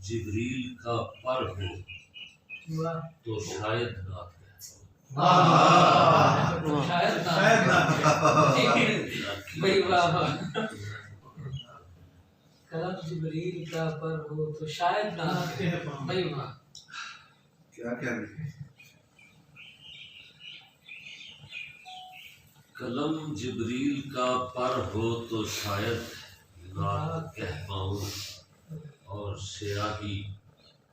جبریل کا پر ہو تو شاید نہ کلام جبریل کا پر ہو تو شاید نہ بھائی واہ کیا کہنے قلم جبریل کا پر ہو تو شاید نہ کہہ پاؤں اور سیاہی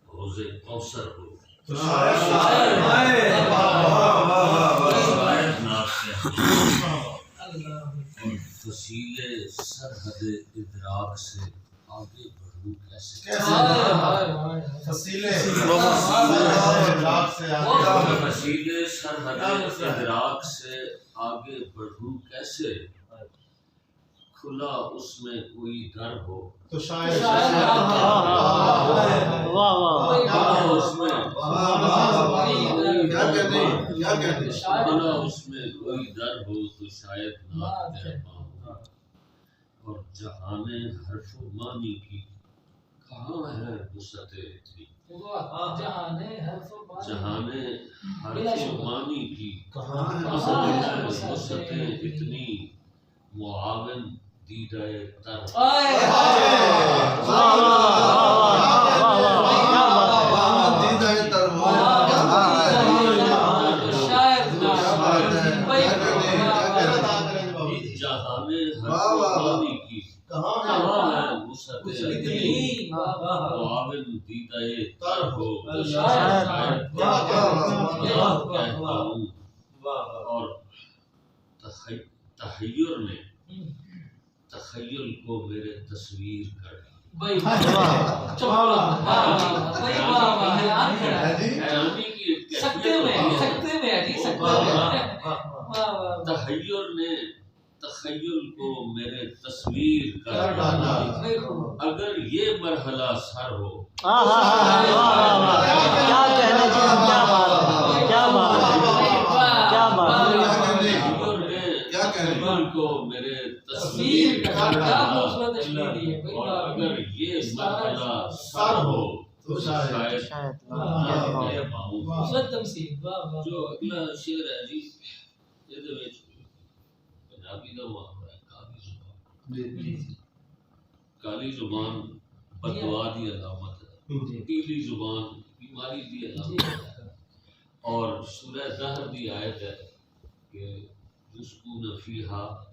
حوض کوثر ہو تو شاید نہ کہہ پاؤں اور فصیل سرحد ادراک سے آگے بڑھوں کیسے فصیل سرحد ادراک سے آگے بڑھوں کیسے کھلا اس میں کوئی در ہو تو شاید اس میں کوئی در ہو تو شاید نہ کہہ پاؤں اور جہان حرف و معنی کی کہاں ہے وسعت اتنی جہان حرف و معنی کی کہاں ہے وسعت اتنی معاون دیدہ تر اور تخیل کو میرے تصویر کر تخیل کو میرے تصویر کر ڈالا اگر یہ مرحلہ سر ہو کو میرے تصویر کر ڈالا اور اگر یہ مرحلہ سر ہو تو شاید جو اگلا شعر ہے جی یہ پنجابی کا معاملہ ہے کالی زبان بددعا دی علامت ہے پیلی زبان بیماری دی علامت ہے اور سورہ دہر دی آیت ہے کہ یسقون فیہا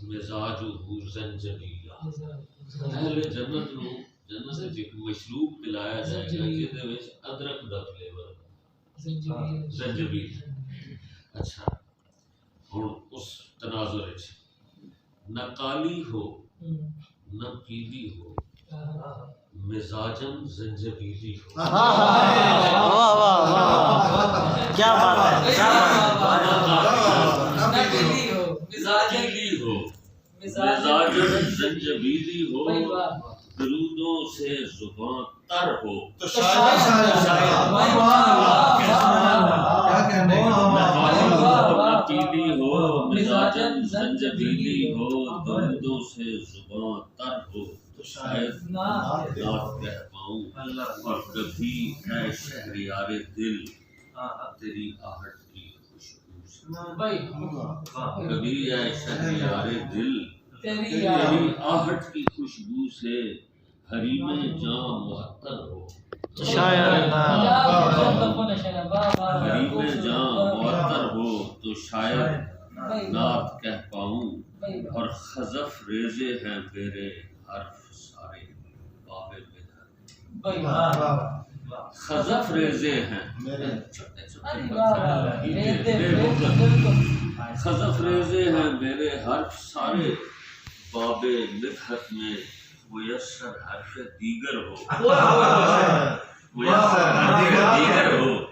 مزاجہ زنجبیلا اہل جنت نو جنت وچ ایک مشروب پلایا جائے گا جہدے وچ ادرک دا فلیور زنجبیل اچھا ہن اس تناظر وچ نہ کالی ہو نہ پیلی ہو مزاجن زنجبیلی ہو کیا بات ہے مزاجن زنجبیلی ہو درودوں سے زباں تر ہو تو پیلی ہو مزاجن زنجبیلی ہو درودوں سے زباں تر ہو تو شاید نعت کہہ پاؤں اور کبھی اے شہریار دل تیری آہٹ کی خوشبو سے کبھی اے شہریار دل تیری آہٹ کی خوشبو سے حریم جاں معطر ہو تو شاید حریم جاں معطر ہو تو شاید نعت کہہ پاؤں اور خزف ریزے ہیں میرے حرف سارے بابے بدر خزف ریزے ہیں خزف ریزے ہیں میرے حرف سارے باب مدحت میں میسر حرف دیگر ہو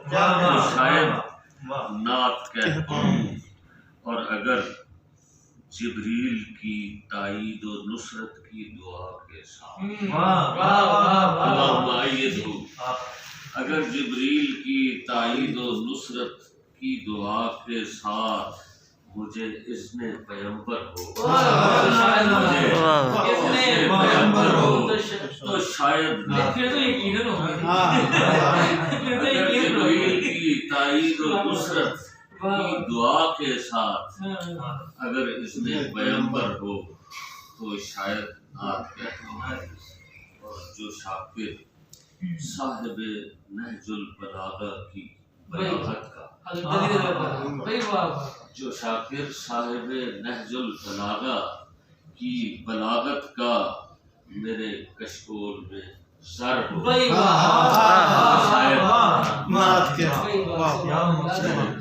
تو شاید نعت کہہ پاؤں اور اگر جبریل کی تائید و نصرت کی دعا کے ساتھ اگر جبریل کی تائید و نصرت کی دعا کے ساتھ مجھے اس نے پیمبر ہو مجھے اس نے پیمبر ہو تو شاید نہ پھر تو یقیناً ہوگا پھر تو یقیناً جبریل کی تائید و نصرت کی دعا کے ساتھ اگر اس میں پیمبر ہو تو شاید نعت کہتا ہوں اور جو شاکر صاحب نہج البلاغہ کی بلاغت کا جو شاکر صاحب نہج البلاغہ کی بلاغت کا میرے کشکول میں سر ہو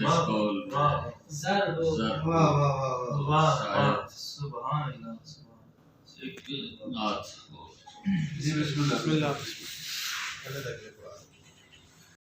کشکول میں سر ہو شاید ایک نعت ہو جی بسم اللہ